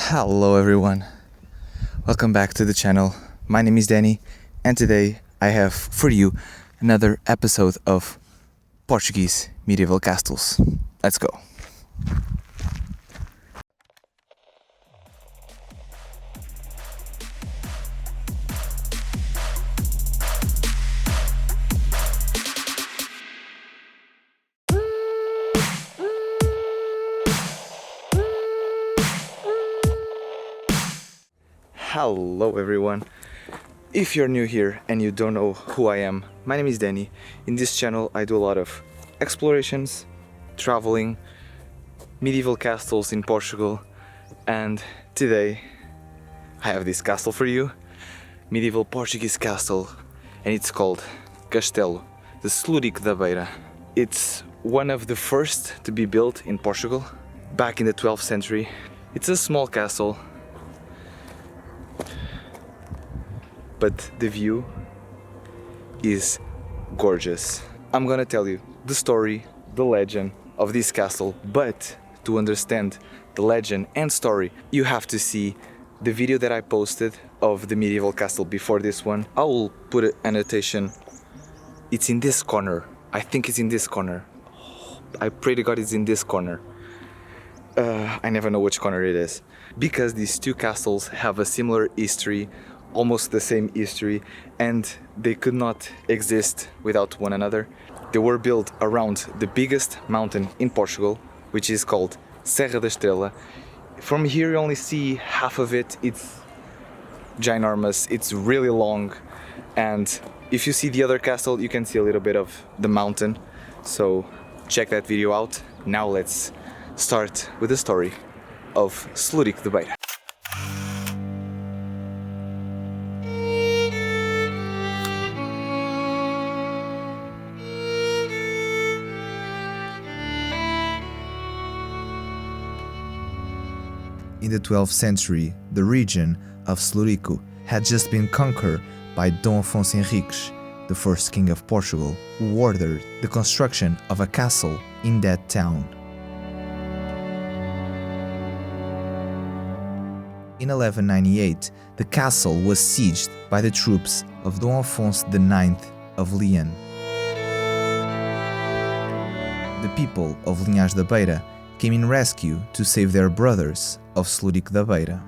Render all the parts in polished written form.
Hello everyone, welcome back to the channel. My name is Danny and today I have for you another episode of Portuguese medieval castles. Let's go. Hello everyone. If you're new here and you don't know who I am, my name is Danny. In this channel I do a lot of explorations, traveling, medieval castles in Portugal, and today I have this castle for you, medieval Portuguese castle, and it's called Castelo de Celorico da Beira. It's one of the first to be built in Portugal back in the 12th century. It's a small castle, but the view is gorgeous. I'm gonna tell you the story, the legend of this castle, but to understand the legend and story, you have to see the video that I posted of the medieval castle before this one. I will put an annotation. It's in this corner. I think it's in this corner. I pray to God it's in this corner. I never know which corner it is, because these two castles have a similar history, almost the same history, and they could not exist without one another. They were built around the biggest mountain in Portugal, which is called Serra da Estrela. From here you only see half of it. It's ginormous, it's really long, and if you see the other castle you can see a little bit of the mountain, so check that video out. Now let's start with the story of Celorico da Beira. In the 12th century, the region of Celorico had just been conquered by Dom Afonso Henriques, the first king of Portugal, who ordered the construction of a castle in that town. In 1198, the castle was sieged by the troops of Dom Afonso IX of Leon. The people of Linhares de Beira came in rescue to save their brothers of Celorico da Beira.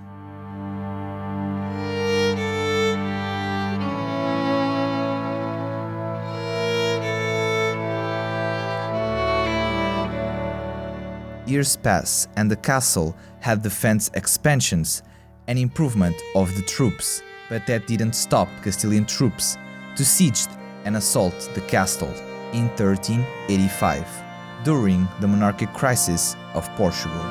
Years passed and the castle had defense expansions and improvement of the troops, but that didn't stop Castilian troops to siege and assault the castle in 1385. During the monarchic crisis of Portugal.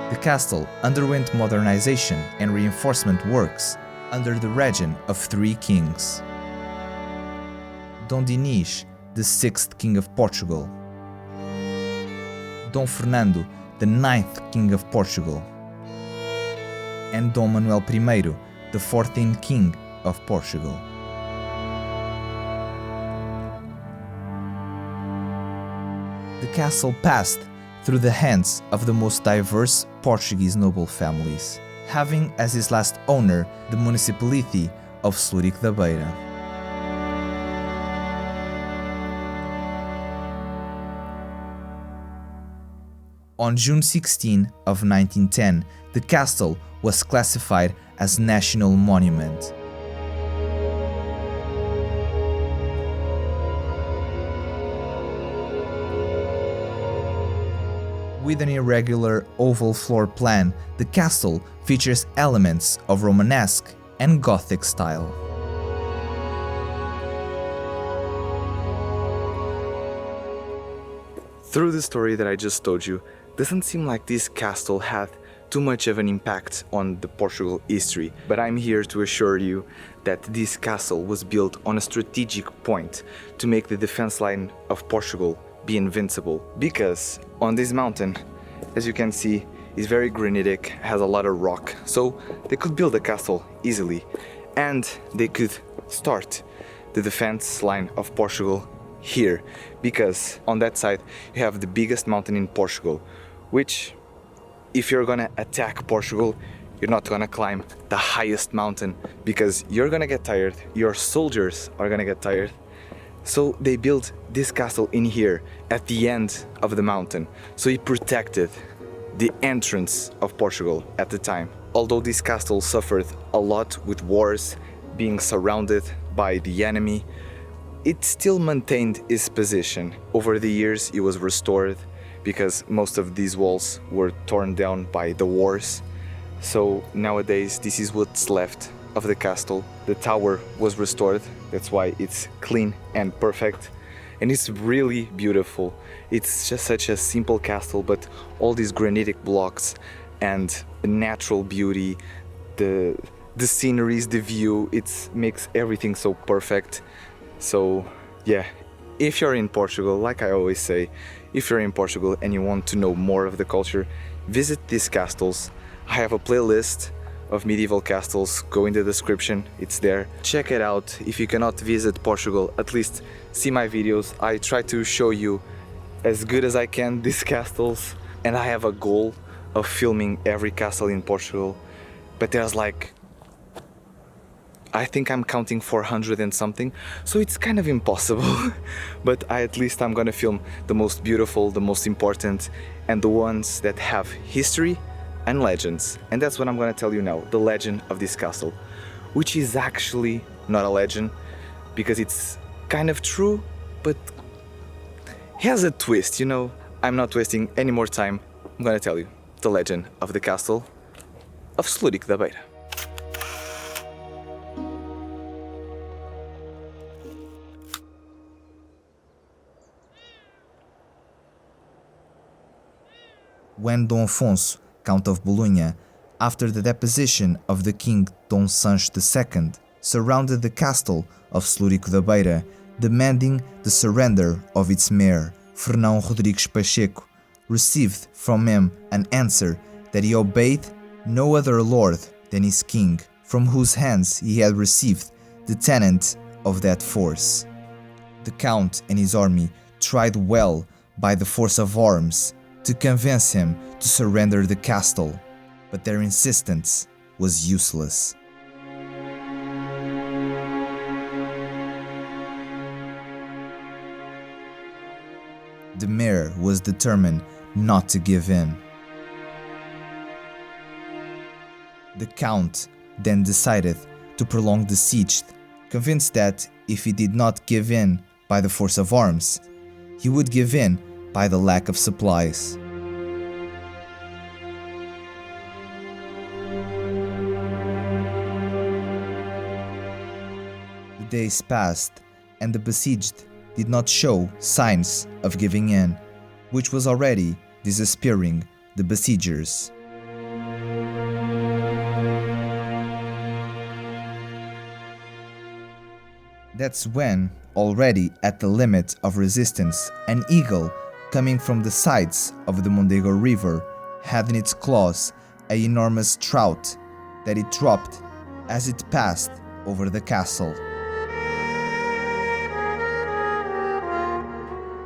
The castle underwent modernization and reinforcement works under the reign of three kings. Dom Dinis, the sixth king of Portugal. Dom Fernando, the ninth king of Portugal, and Dom Manuel I, the 14th king of Portugal. The castle passed through the hands of the most diverse Portuguese noble families, having as its last owner the municipality of Celorico da Beira. On June 16 of 1910, the castle was classified as National Monument. With an irregular oval floor plan, the castle features elements of Romanesque and Gothic style. Through the story that I just told you, doesn't seem like this castle had too much of an impact on the Portugal history, but I'm here to assure you that this castle was built on a strategic point to make the defense line of Portugal be invincible, because on this mountain, as you can see, is very granitic, has a lot of rock, so they could build a castle easily. and they could start the defense line of Portugal here, because on that side you have the biggest mountain in Portugal, which if you're gonna attack Portugal, you're not gonna climb the highest mountain because you're gonna get tired, your soldiers are gonna get tired. So they built this castle in here at the end of the mountain, so it protected the entrance of Portugal at the time. Although this castle suffered a lot with wars, being surrounded by the enemy, it still maintained its position. Over the years it was restored because most of these walls were torn down by the wars. So nowadays this is what's left of the castle. The tower was restored, that's why it's clean and perfect. And it's really beautiful. It's just such a simple castle, but all these granitic blocks and the natural beauty, the sceneries, the view, it makes everything so perfect. So yeah, if you're in Portugal, like I always say, if you're in Portugal and you want to know more of the culture, visit these castles. I have a playlist of medieval castles, go in the description, it's there. Check it out. If you cannot visit Portugal, at least see my videos. I try to show you as good as I can these castles, and I have a goal of filming every castle in Portugal, but there's like, I think I'm counting 400 and something, so it's kind of impossible. But at least I'm gonna film the most beautiful, the most important, and the ones that have history and legends. And that's what I'm gonna tell you now, the legend of this castle, which is actually not a legend, because it's kind of true, but has a twist, you know. I'm not wasting any more time. I'm gonna tell you the legend of the castle of Celorico da Beira. When Dom Afonso, Count of Bologna, after the deposition of the king Dom Sancho II, surrounded the castle of Celorico da Beira, demanding the surrender of its mayor, Fernão Rodrigues Pacheco, received from him an answer that he obeyed no other lord than his king, from whose hands he had received the tenant of that force. The count and his army tried well by the force of arms to convince him to surrender the castle, but their insistence was useless. The mayor was determined not to give in. The count then decided to prolong the siege, convinced that if he did not give in by the force of arms, he would give in by the lack of supplies. The days passed, and the besieged did not show signs of giving in, which was already disespairing the besiegers. That's when, already at the limit of resistance, an eagle coming from the sides of the Mondego River had in its claws an enormous trout that it dropped as it passed over the castle.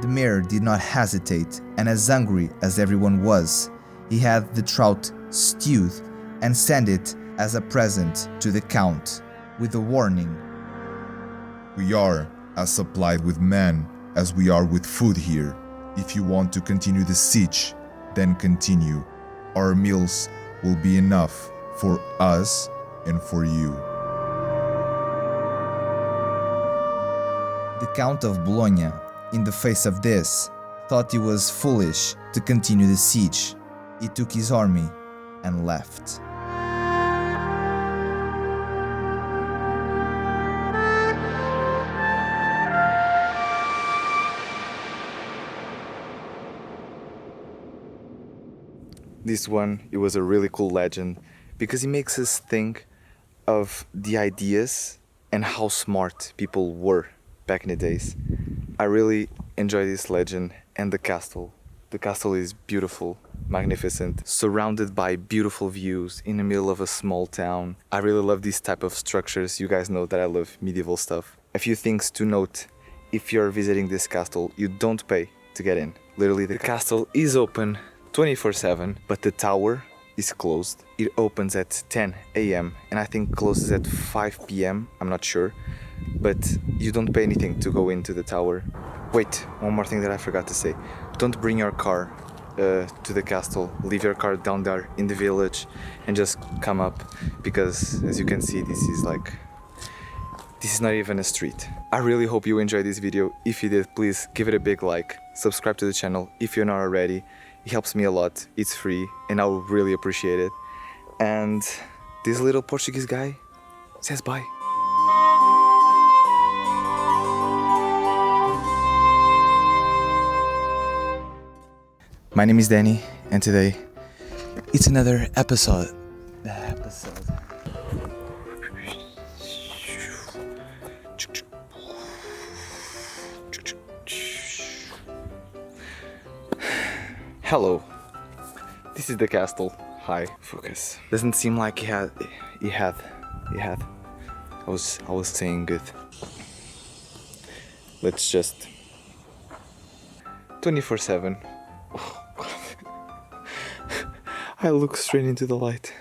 The mayor did not hesitate, and as hungry as everyone was, he had the trout stewed and sent it as a present to the count, with a warning. We are as supplied with men as we are with food here. If you want to continue the siege, then continue. Our meals will be enough for us and for you. The Count of Bologna, in the face of this, thought it was foolish to continue the siege. He took his army and left. This one, it was a really cool legend because it makes us think of the ideas and how smart people were back in the days. I really enjoy this legend and the castle The castle is beautiful, magnificent, surrounded by beautiful views in the middle of a small town. I really love these type of structures. You guys know that I love medieval stuff. A few things to note: if you're visiting this castle, you don't pay to get in. Literally, the castle is open 24/7, but the tower is closed. It opens at 10 a.m. and I think closes at 5 p.m. I'm not sure, but you don't pay anything to go into the tower. Wait, one more thing that I forgot to say. Don't bring your car to the castle. Leave your car down there in the village and just come up, because as you can see, this is not even a street. I really hope you enjoyed this video. If you did, please give it a big like, subscribe to the channel if you're not already. It helps me a lot, it's free, and I would really appreciate it. And this little Portuguese guy says bye. My name is Danny, and today it's another episode. Hello, this is the castle. Hi, focus. Doesn't seem like he had. I was saying good. Let's just 24/7. Oh, God. I look straight into the light.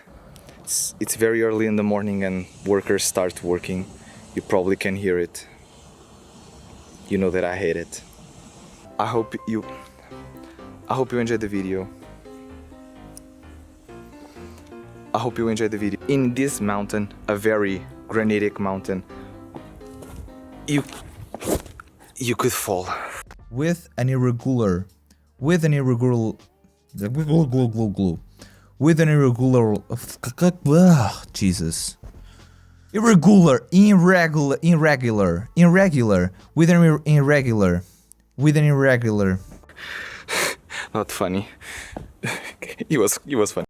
It's very early in the morning and workers start working. You probably can hear it. You know that I hate it. I hope you enjoyed the video. I hope you enjoyed the video. In this mountain, a very granitic mountain, you could fall. With an irregular Jesus. Irregular, Not funny. He was funny.